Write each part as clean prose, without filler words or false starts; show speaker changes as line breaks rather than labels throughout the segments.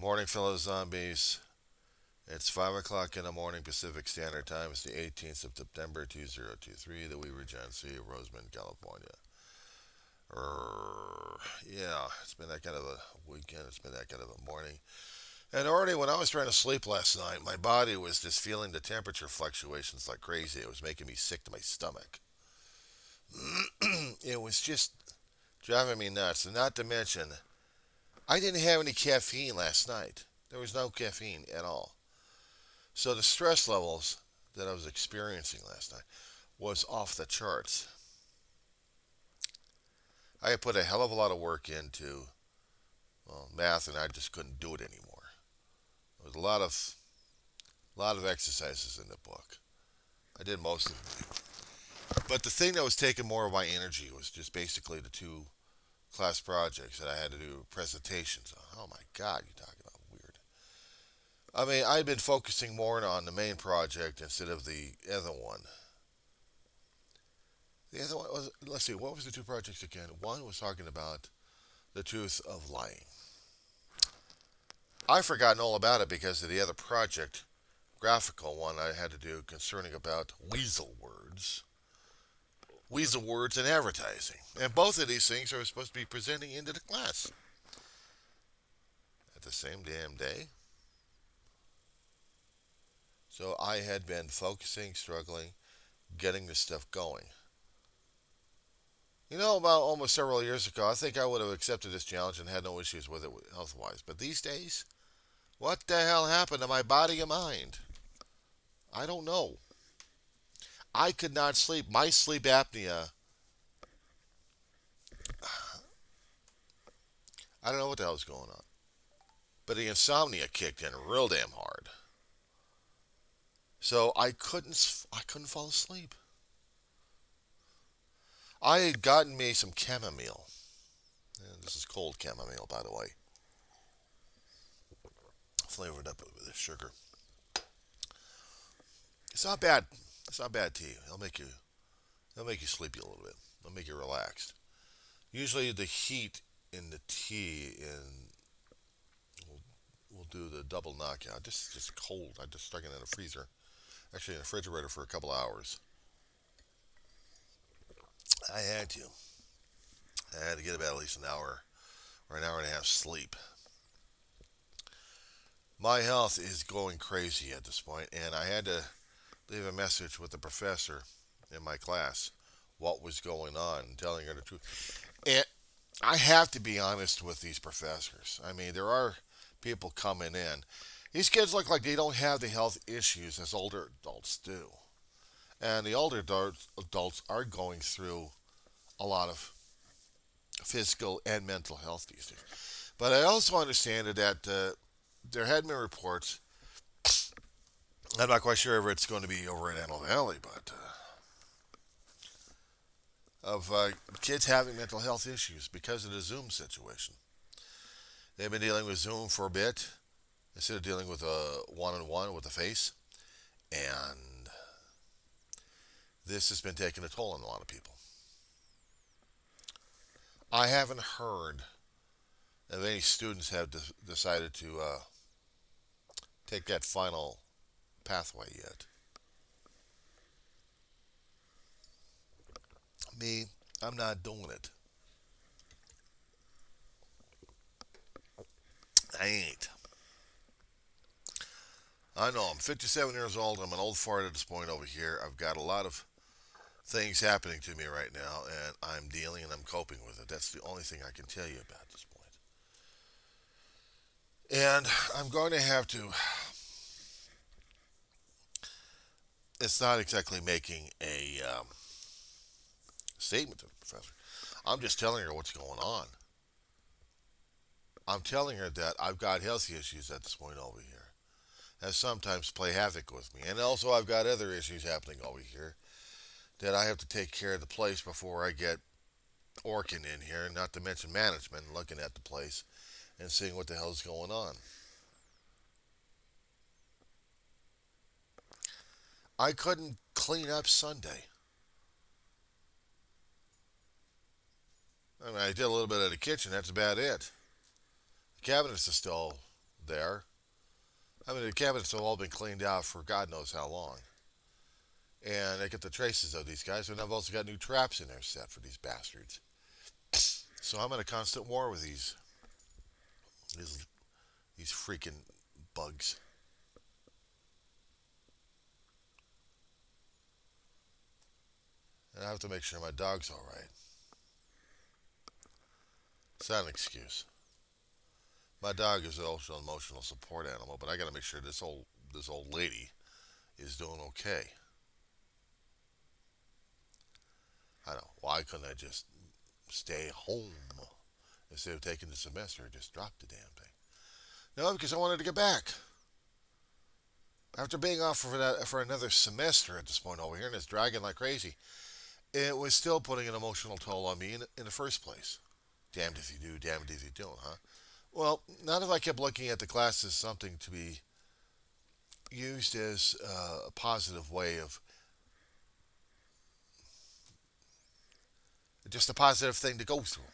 Morning, fellow zombies. It's 5 o'clock in the morning Pacific Standard Time. It's the 18th of September 2023, the Wee Regency of Roseman, California. Yeah, it's been that kind of a weekend. It's been that kind of a morning. And already when I was trying to sleep last night, my body was just feeling the temperature fluctuations like crazy. It was making me sick to my stomach. It was just driving me nuts. And not to mention, I didn't have any caffeine last night. There was no caffeine at all. So the stress levels that I was experiencing last night was off the charts. I had put a hell of a lot of work into math, and I just couldn't do it anymore. There was a lot of exercises in the book. I did most of them, but the thing that was taking more of my energy was just basically the two class projects that I had to do presentations on. Oh my God, you talking about weird. I mean, I'd been focusing more on the main project instead of the other one. The other one was, let's see, what was the two projects again? One was talking about the truth of lying. I've forgotten all about it because of the other project, graphical one I had to do concerning about weasel words and advertising. And both of these things are supposed to be presenting into the class at the same damn day. So I had been focusing, struggling, getting this stuff going. You know, about almost several years ago, I think I would have accepted this challenge and had no issues with it health wise. But these days, what the hell happened to my body and mind? I don't know. I could not sleep. My sleep apnea, I don't know what the hell is going on. But the insomnia kicked in real damn hard. So I couldn't fall asleep. I had gotten me some chamomile. And this is cold chamomile, by the way, flavored up with sugar. It's not bad. It's not bad tea. It'll make you sleepy a little bit. It'll make you relaxed. Usually the heat in the tea and we'll do the double knockout. This is just cold. I just stuck it in the freezer, actually in the refrigerator for a couple hours. I had to. I had to get about at least an hour or an hour and a half sleep. My health is going crazy at this point, and I had to leave a message with the professor in my class what was going on, telling her the truth. And I have to be honest with these professors. I mean, there are people coming in. These kids look like they don't have the health issues as older adults do. And the older adults are going through a lot of physical and mental health these days. But I also understand that there had been reports. I'm not quite sure if it's going to be over in Antelope Valley, but of kids having mental health issues because of the Zoom situation. They've been dealing with Zoom for a bit instead of dealing with a one-on-one with a face, and this has been taking a toll on a lot of people. I haven't heard of any students have decided to take that final pathway yet. Me, I'm not doing it. I ain't. I know I'm 57 years old. I'm an old fart at this point over here. I've got a lot of things happening to me right now, and I'm dealing and I'm coping with it. That's the only thing I can tell you about this point. And I'm going to have to. It's not exactly making a statement to the professor. I'm just telling her what's going on. I'm telling her that I've got health issues at this point over here that sometimes play havoc with me. And also, I've got other issues happening over here that I have to take care of the place before I get Orkin in here, not to mention management looking at the place and seeing what the hell's going on. I couldn't clean up Sunday. I mean, I did a little bit of the kitchen. That's about it. The cabinets are still there. I mean, the cabinets have all been cleaned out for God knows how long. And I get the traces of these guys, and I've also got new traps in there set for these bastards. So I'm in a constant war with these, these freaking bugs. And I have to make sure my dog's all right. It's not an excuse. My dog is also an emotional support animal, but I got to make sure this old lady is doing okay. I don't know. Why couldn't I just stay home instead of taking the semester? Just drop the damn thing. No, because I wanted to get back. After being off for another semester at this point over here, and it's dragging like crazy, it was still putting an emotional toll on me in the first place. Damned if you do, damned if you don't, huh? Well, not if I kept looking at the class as something to be used as a positive way of just a positive thing to go through.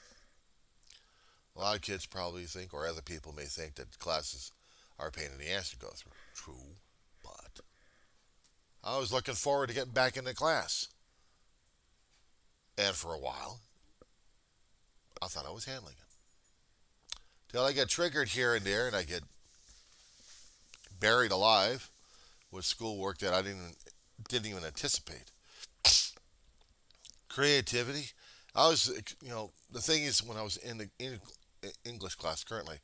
A lot of kids probably think, or other people may think, that classes are a pain in the ass to go through. True, but I was looking forward to getting back into class. And for a while, I thought I was handling it. Till I get triggered here and there, and I get buried alive with schoolwork that I didn't even anticipate. Creativity. I was, the thing is, when I was in the English class currently,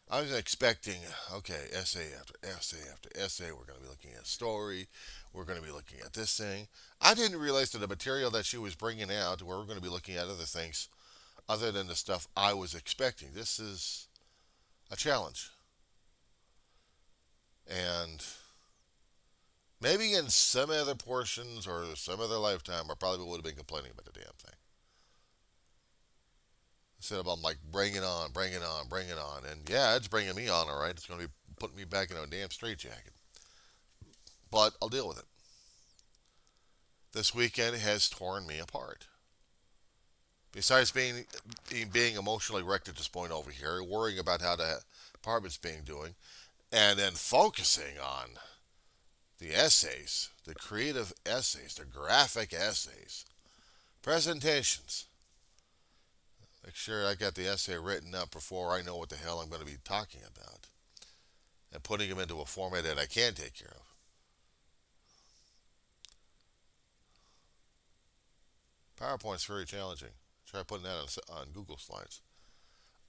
I was expecting, okay, essay after essay after essay. We're going to be looking at story. We're going to be looking at this thing. I didn't realize that the material that she was bringing out, where we're going to be looking at other things other than the stuff I was expecting. This is a challenge. And maybe in some other portions or some other lifetime, I probably would have been complaining about the damn thing. Instead of I'm like, bring it on, bring it on, bring it on. And yeah, it's bringing me on, all right. It's going to be putting me back in a damn straitjacket. But I'll deal with it. This weekend has torn me apart. Besides being emotionally wrecked at this point over here, worrying about how the apartment's being doing, and then focusing on the essays, the creative essays, the graphic essays, presentations. Make sure I got the essay written up before I know what the hell I'm going to be talking about, and putting them into a format that I can take care of. PowerPoint's very challenging. Try putting that on Google Slides.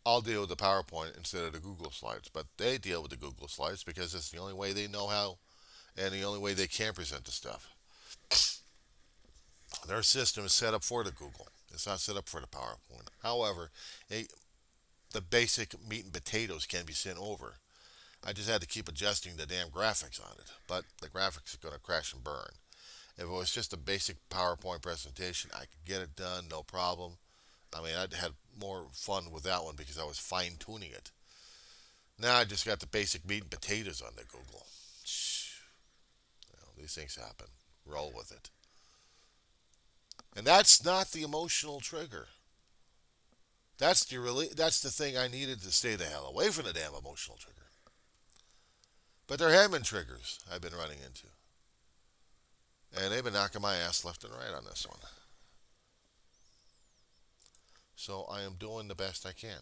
I'll deal with the PowerPoint instead of the Google Slides, but they deal with the Google Slides because it's the only way they know how and the only way they can present the stuff. Their system is set up for the Google. It's not set up for the PowerPoint. However, the basic meat and potatoes can be sent over. I just had to keep adjusting the damn graphics on it, but the graphics are going to crash and burn. If it was just a basic PowerPoint presentation, I could get it done, no problem. I mean, I had more fun with that one because I was fine tuning it. Now I just got the basic meat and potatoes on the Google. These things happen. Roll with it. And that's not the emotional trigger. That's the thing I needed to stay the hell away from the damn emotional trigger. But there have been triggers I've been running into. And they've been knocking my ass left and right on this one. So I am doing the best I can.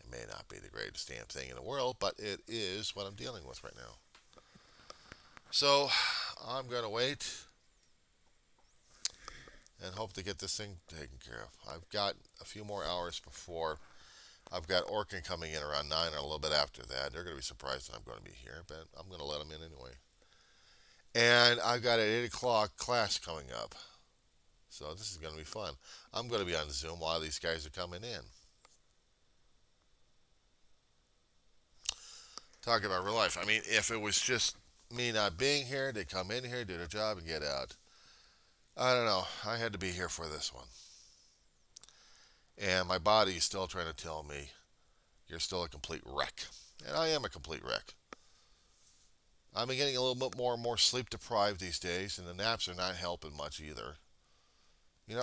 It may not be the greatest damn thing in the world, but it is what I'm dealing with right now. So I'm going to wait and hope to get this thing taken care of. I've got a few more hours before I've got Orkin coming in around 9 or a little bit after that. They're going to be surprised that I'm going to be here, but I'm going to let them in anyway. And I've got an 8 o'clock class coming up. So this is going to be fun. I'm going to be on Zoom while these guys are coming in. Talking about real life. I mean, if it was just me not being here, they come in here, do their job, and get out. I don't know. I had to be here for this one. And my body is still trying to tell me, you're still a complete wreck. And I am a complete wreck. I've been getting a little bit more and more sleep deprived these days, and the naps are not helping much either.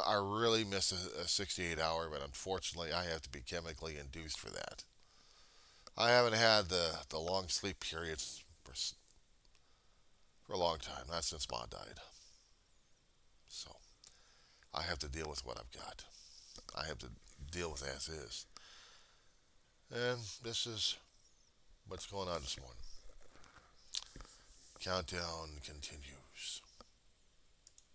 I really miss a 68 hour, but unfortunately I have to be chemically induced for that. I haven't had the long sleep periods for a long time, not since Ma died. So I have to deal with what I've got. I have to deal with as is. And this is what's going on this morning. Countdown continues.